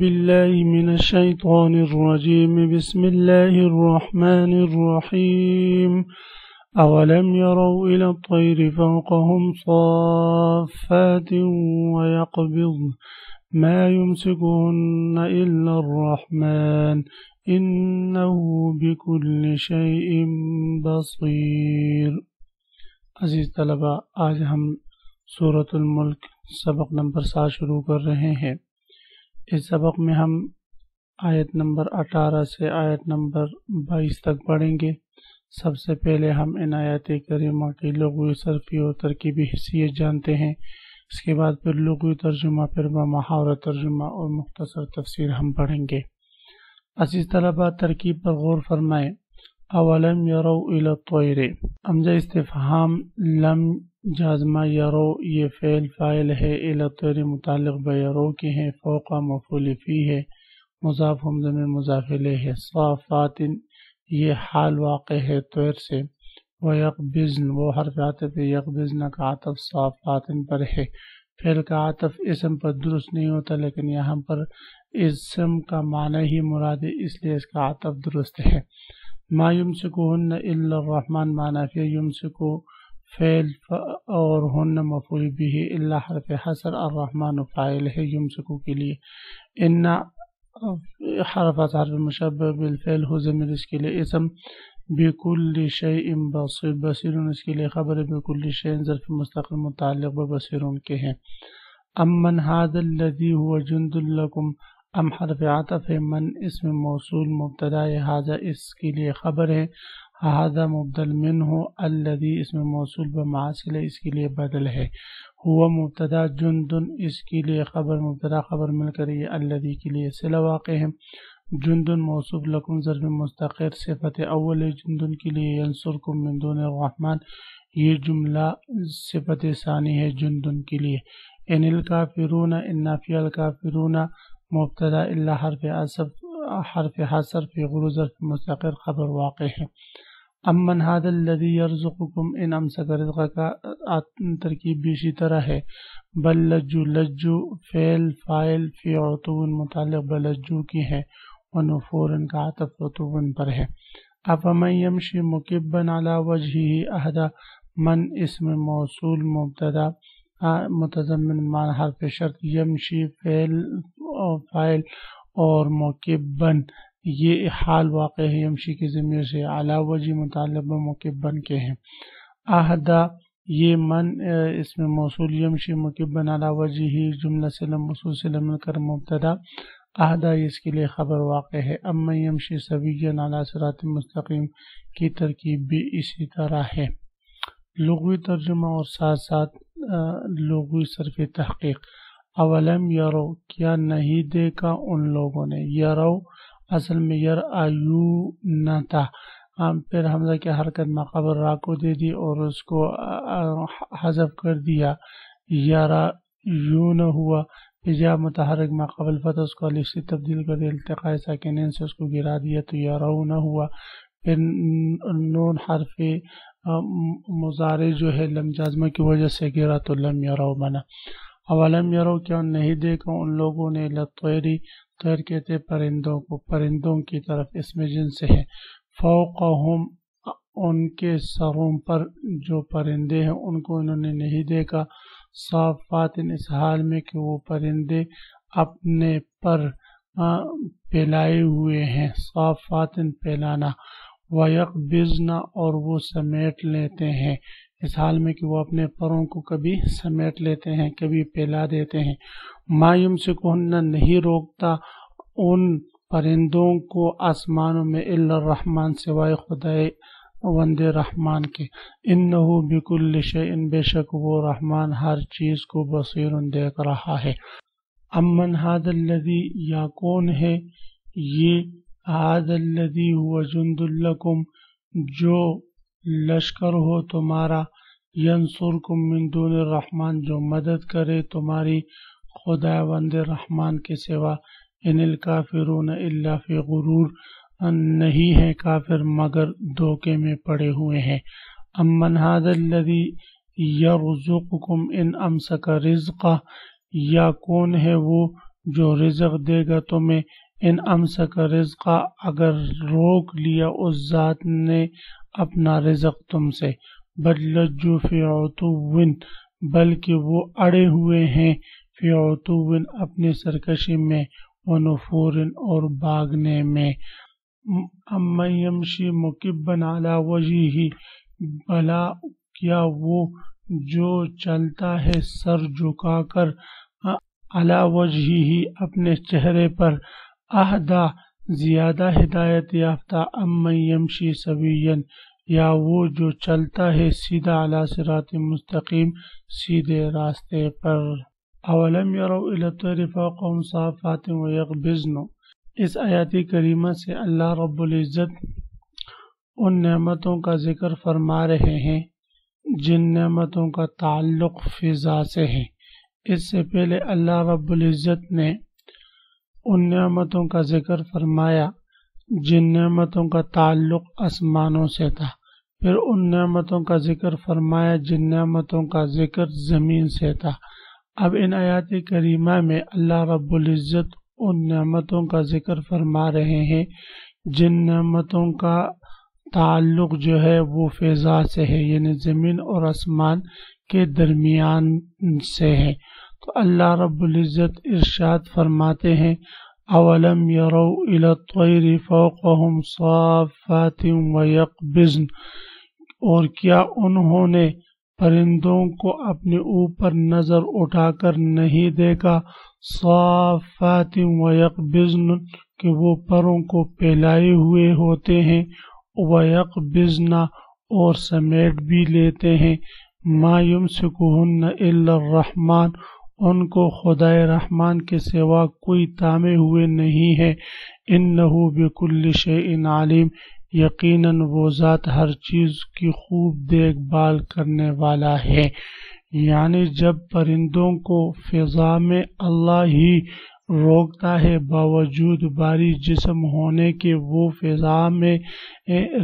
بالله من الشيطان الرجيم بسم الله الرحمن الرحيم أولم يروا إلى الطير فوقهم صافات ويقبضن ما يمسكهن إلا الرحمن إنه بكل شيء بصير۔ عزیز طلبہ، آج ہم سورۃ الملک سبق نمبر 7 شروع کر رہے ہیں۔ اس سبق میں ہم آیت نمبر 18 سے آیت نمبر 22 تک پڑھیں گے۔ سب سے پہلے ہم ان آیات کریمہ کی لغوی، صرفی اور ترکیبی حیثیت جانتے ہیں۔ اس کے بعد پھر لغوی ترجمہ، پھر محاورہ ترجمہ اور مختصر تفسیر ہم پڑھیں گے۔ عزیز طلبہ، ترکیب پر غور فرمائیں۔ اولم یروا الی الطیر، ہمزہ استفہام لم جازمہ یرو، یہ فعل فاعل ہے، الی الطیر متعلق بیرو کے ہیں، فوق مفعول فی ہے، مضاف ضمیر مضاف الیہ ہے، صافات یہ حال واقع ہے طیر سے، ویقبضن وہ حرف عطف ہے، یقبضن کا عطف صافات پر ہے۔ فعل کا عطف اسم پر درست نہیں ہوتا، لیکن یہاں پر اسم کا معنی ہی مراد ہے، اس لیے اس کا عطف درست ہے۔ ما یمسکہن الا الرحمن معنی فی یمسکو فعل اور ہن مفعول بھی، الا حرف حصر، الرحمن فاعل ہے یمسکو کے لیے، ان حرف مشبہ بالفعل ہو ضمیر اس کے لیے اسم، بکل شیء بصیر بصیر اس کے لیے خبر، بکل شیء ظرف مستقل متعلق ببصیر کے ہیں۔ امن ھذا الذی هو جند لکم، ام حرف عطف ہے، من اسم موصول مبتدا ہے، ھذا اس کے لیے خبر ہے، ھذا مبدل منہ، الذی اسم موصول بمعاصل اس کے لیے بدل ہے، ہوا مبتدا، جند اس کے لیے خبر، مبتدا خبر مل کر یہ الذی کے لیے صلہ واقع ہے۔ جند موصوف لکم ظرف مستقر صفت اول ہے، جند کے لیے، ینصرکم من دون الرحمن یہ جملہ صفت ثانی ہے جند کے لیے۔ ان الکافرون، ان نافی الکافرون مبتدا، الا حرف حصر فی غرو ظرف مستقر خبر واقع ہے۔ امن ھذا الذی یرزقکم، ان امسک رزق کا ترکیب بھی اسی طرح ہے۔ بل لجو، لجو فعل فاعل فی عطو متعلق بلجو کی ہے، ونفور کا عطف عطو پر ہے۔ افمن یمشی مکبا علی وجہہ اہدی، من اسم موصول مبتدا متضمن معنی حرف شرط، یمشی فاعل اور مکبن یہ حال واقع ہے یمشی کی ضمیر سے، علی وجہ متعلق بمکبن کے ہیں۔ اہدا یہ من اسم موصول، یمشی مکبن علی وجہ جملہ سے موصول سے مل کر مبتدا، اہدا اس کے لیے خبر واقع ہے۔ امن یمشی سویا علی صراط مستقیم کی ترکیب بھی اسی طرح ہے۔ لغوی ترجمہ اور ساتھ ساتھ لغوی صرفی تحقیق۔ اولم یرو، کیا نہیں دیکھا ان لوگوں نے، یرو اصل میں یرایو نہ تھا، پھر حمزہ کی حرکت ماقبل را کو دے دی اور اس کو حذف کر دیا، یرایون ہوا، جا متحرک ماقبل فتح اس کو الف سے تبدیل کر دیا، التقاء ساکنین سے اس کو گرا دیا تو یرون ہوا، پھر نون حرف مضارع جو ہے لم جازمہ کی وجہ سے گرا تو لم یرو بنا۔ اولم یرو، کیا نہیں دیکھا ان لوگوں نے، لطیری طیر کہتے پرندوں کو، پرندوں کی طرف اسم جنس ہے، فوقہم ان کے سروں پر جو پرندے ہیں ان کو انہوں نے نہیں دیکھا، صافات اس حال میں کہ وہ پرندے اپنے پر پھیلائے ہوئے ہیں، صافات پھیلانا، ویقبضن اور وہ سمیٹ لیتے ہیں، اس حال میں کہ وہ اپنے پروں کو کبھی سمیٹ لیتے ہیں کبھی پھیلا دیتے ہیں۔ ما یمسکہن نہیں روکتا ان پرندوں کو آسمانوں میں، الا الرحمن سوائے خدائے وند رحمان کے، انہ بکل شیء بے شک وہ رحمان ہر چیز کو بصیر دیکھ رہا ہے۔ امن ھذا الذی، یا کون ہے یہ، ھذا الذی هو جند لکم جو لشکر ہو تمہارا، ینصرکم من دون الرحمن جو مدد کرے تمہاری خداوند رحمان کے سوا، ان الکافرون الا فی غرور نہیں ہے کافر مگر دھوکے میں پڑے ہوئے ہیں۔ امن ھذا الذی یرزقکم ان امسک رزقہ، یا کون ہے وہ جو رزق دے گا تمہیں، ان امسک رزقا اگر روک لیا اس ذات نے اپنا رزق تم سے، بل لجوا فی عتو بلکہ وہ اڑے ہوئے ہیں، فی عتو اپنی سرکشی میں، ونفور اور بھاگنے میں۔ امن یمشی مکبا علی وجہہ، بھلا کیا وہ جو چلتا ہے سر جھکا کر، علی وجہہ اپنے چہرے پر، اہدی زیادہ ہدایت یافتہ، امن یمشی سویا یا وہ جو چلتا ہے سیدھا، علی صراط مستقیم سیدھے راستے پر۔ اولم یروا الی الطیر فوقہم صافات ویقبضن، اس آیات کریمہ سے اللہ رب العزت ان نعمتوں کا ذکر فرما رہے ہیں جن نعمتوں کا تعلق فضا سے ہے۔ اس سے پہلے اللہ رب العزت نے ان نعمتوں کا ذکر فرمایا جن نعمتوں کا تعلق آسمانوں سے تھا، پھر ان نعمتوں کا ذکر فرمایا جن نعمتوں کا ذکر زمین سے تھا۔ اب ان آیات کریمہ میں اللہ رب العزت ان نعمتوں کا ذکر فرما رہے ہیں جن نعمتوں کا تعلق جو ہے وہ فضا سے ہے، یعنی زمین اور آسمان کے درمیان سے ہے۔ تو اللہ رب العزت ارشاد فرماتے ہیں، اولم یروا الی الطیر فوقہم صافات ویقبضن، اور کیا انہوں نے پرندوں کو اپنے اوپر نظر اٹھا کر نہیں دیکھا، صافات ویقبضن کہ وہ پروں کو پھیلائے ہوئے ہوتے ہیں، ویقبضن اور سمیٹ بھی لیتے ہیں، ما یمسکہن الا الرحمن، ان کو خدائے رحمان کے سوا کوئی تھامے ہوئے نہیں ہے، انہ بکل شیء علیم، یقیناً وہ ذات ہر چیز کی خوب دیکھ بھال کرنے والا ہے۔ یعنی جب پرندوں کو فضا میں اللہ ہی روکتا ہے، باوجود بھاری جسم ہونے کے وہ فضا میں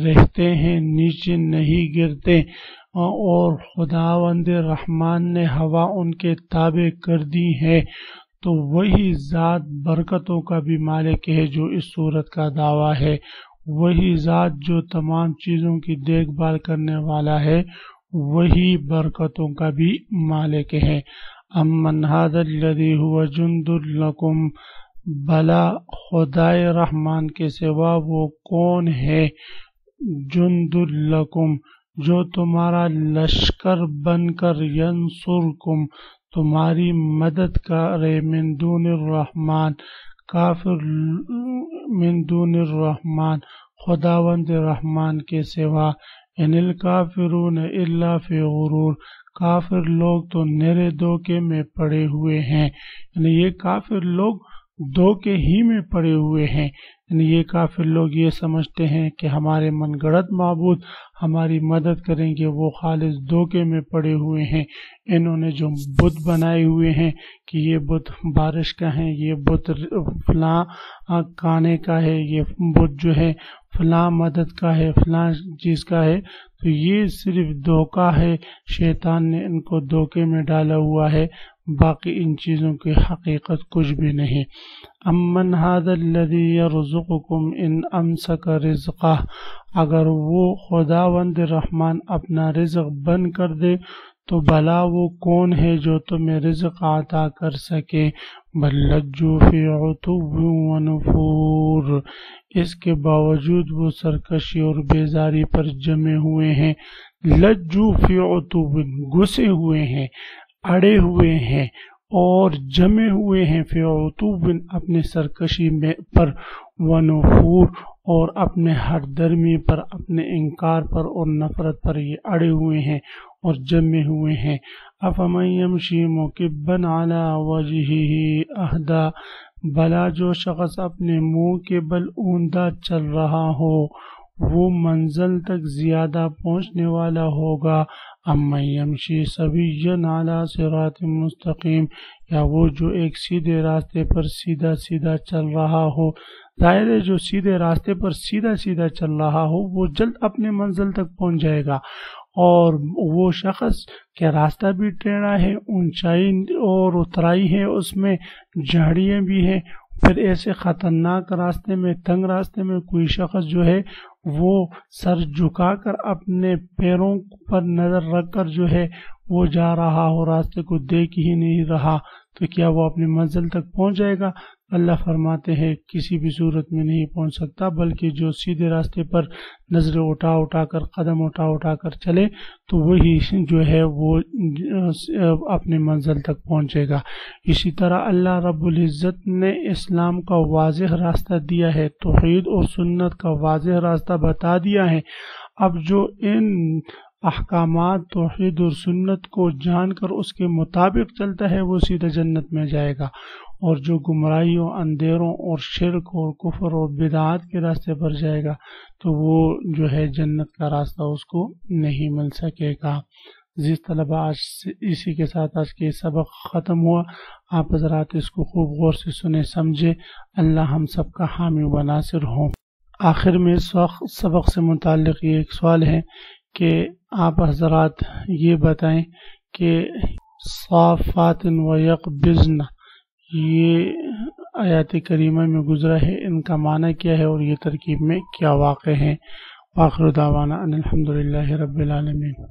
رہتے ہیں، نیچے نہیں گرتے، اور خداوند رحمان نے ہوا ان کے تابع کر دی ہے، تو وہی ذات برکتوں کا بھی مالک ہے جو اس صورت کا دعویٰ ہے، وہی ذات جو تمام چیزوں کی دیکھ بھال کرنے والا ہے، وہی برکتوں کا بھی مالک ہے۔ امن ھذا الذی ھو جند لکم، بھلا خدائے رحمان کے سوا وہ کون ہے، جند لکم جو تمہارا لشکر بن کر، ینصرکم تمہاری مدد کرے، من دون الرحمن کافر، من دون الرحمن خداوند رحمان کے سوا، ان الکافرون الا فی غرور، کافر لوگ تو نرے دھوکے میں پڑے ہوئے ہیں، یعنی یہ کافر لوگ دھوکے ہی میں پڑے ہوئے ہیں، یعنی یہ کافر لوگ یہ سمجھتے ہیں کہ ہمارے من گڑت معبود ہماری مدد کریں گے، وہ خالص دھوکے میں پڑے ہوئے ہیں۔ انہوں نے جو بت بنائے ہوئے ہیں کہ یہ بت بارش کا ہے، یہ بت فلاں کانے کا ہے، یہ بت جو ہے فلاں مدد کا ہے، فلاں چیز کا ہے، تو یہ صرف دھوکہ ہے، شیطان نے ان کو دھوکے میں ڈالا ہوا ہے، باقی ان چیزوں کی حقیقت کچھ بھی نہیں۔ امن ھذا الذی یرزقکم ان امسک رزقہ، اگر وہ خداوند رحمان اپنا رزق بند کر دے تو بھلا وہ کون ہے جو تمہیں رزق عطا کر سکے، بل لجوا فی عتو ونفور، اس کے باوجود وہ سرکشی اور بیزاری پر جمے ہوئے ہیں، لجوا فی عتو گھسے ہوئے ہیں، اڑے ہوئے ہیں اور جمے ہوئے ہیں، فی عتو اپنے سرکشی میں پر، ونفور اور اپنے ہر درمی پر، اپنے انکار پر اور نفرت پر یہ اڑے ہوئے ہیں اور جمے ہوئے ہیں۔ افمن یمشی مکبا علی وجہہ اہدی، بھلا جو شخص اپنے منہ کے بل اوندا چل رہا ہو وہ منزل تک زیادہ پہنچنے والا ہوگا، امن یمشی سویا علی صراط مستقیم، یا وہ جو ایک سیدھے راستے پر سیدھا سیدھا چل رہا ہو۔ ظاہر ہے جو سیدھے راستے پر سیدھا سیدھا چل رہا ہو وہ جلد اپنے منزل تک پہنچ جائے گا، اور وہ شخص کہ راستہ بھی ٹیڑھا ہے، اونچائی اور اترائی ہے، اس میں جھاڑیاں بھی ہیں، پھر ایسے خطرناک راستے میں، تنگ راستے میں کوئی شخص جو ہے وہ سر جھکا کر اپنے پیروں پر نظر رکھ کر جو ہے وہ جا رہا ہو، راستے کو دیکھ ہی نہیں رہا، تو کیا وہ اپنی منزل تک پہنچ جائے گا؟ اللہ فرماتے ہیں کسی بھی صورت میں نہیں پہنچ سکتا، بلکہ جو سیدھے راستے پر نظریں اٹھا اٹھا کر، قدم اٹھا اٹھا کر چلے تو وہی جو ہے وہ اپنی منزل تک پہنچے گا۔ اسی طرح اللہ رب العزت نے اسلام کا واضح راستہ دیا ہے، توحید اور سنت کا واضح راستہ بتا دیا ہے۔ اب جو ان احکامات توحید اور سنت کو جان کر اس کے مطابق چلتا ہے وہ سیدھا جنت میں جائے گا، اور جو گمراہیوں، اندھیروں اور شرک اور کفر اور بدعات کے راستے پر جائے گا تو وہ جو ہے جنت کا راستہ اس کو نہیں مل سکے گا۔ عزیز طلبہ، آج اسی کے ساتھ آج کے سبق ختم ہوا۔ آپ حضرات اس کو خوب غور سے سنیں، سمجھے۔ اللہ ہم سب کا حامی و ناصر ہوں۔ آخر میں اس سبق سے متعلق یہ ایک سوال ہے کہ آپ حضرات یہ بتائیں کہ صافات و یقبضن یہ آیات کریمہ میں گزرا ہے، ان کا معنی کیا ہے اور یہ ترکیب میں کیا واقع ہے؟ وآخر دعوانا ان الحمدللہ رب العالمین۔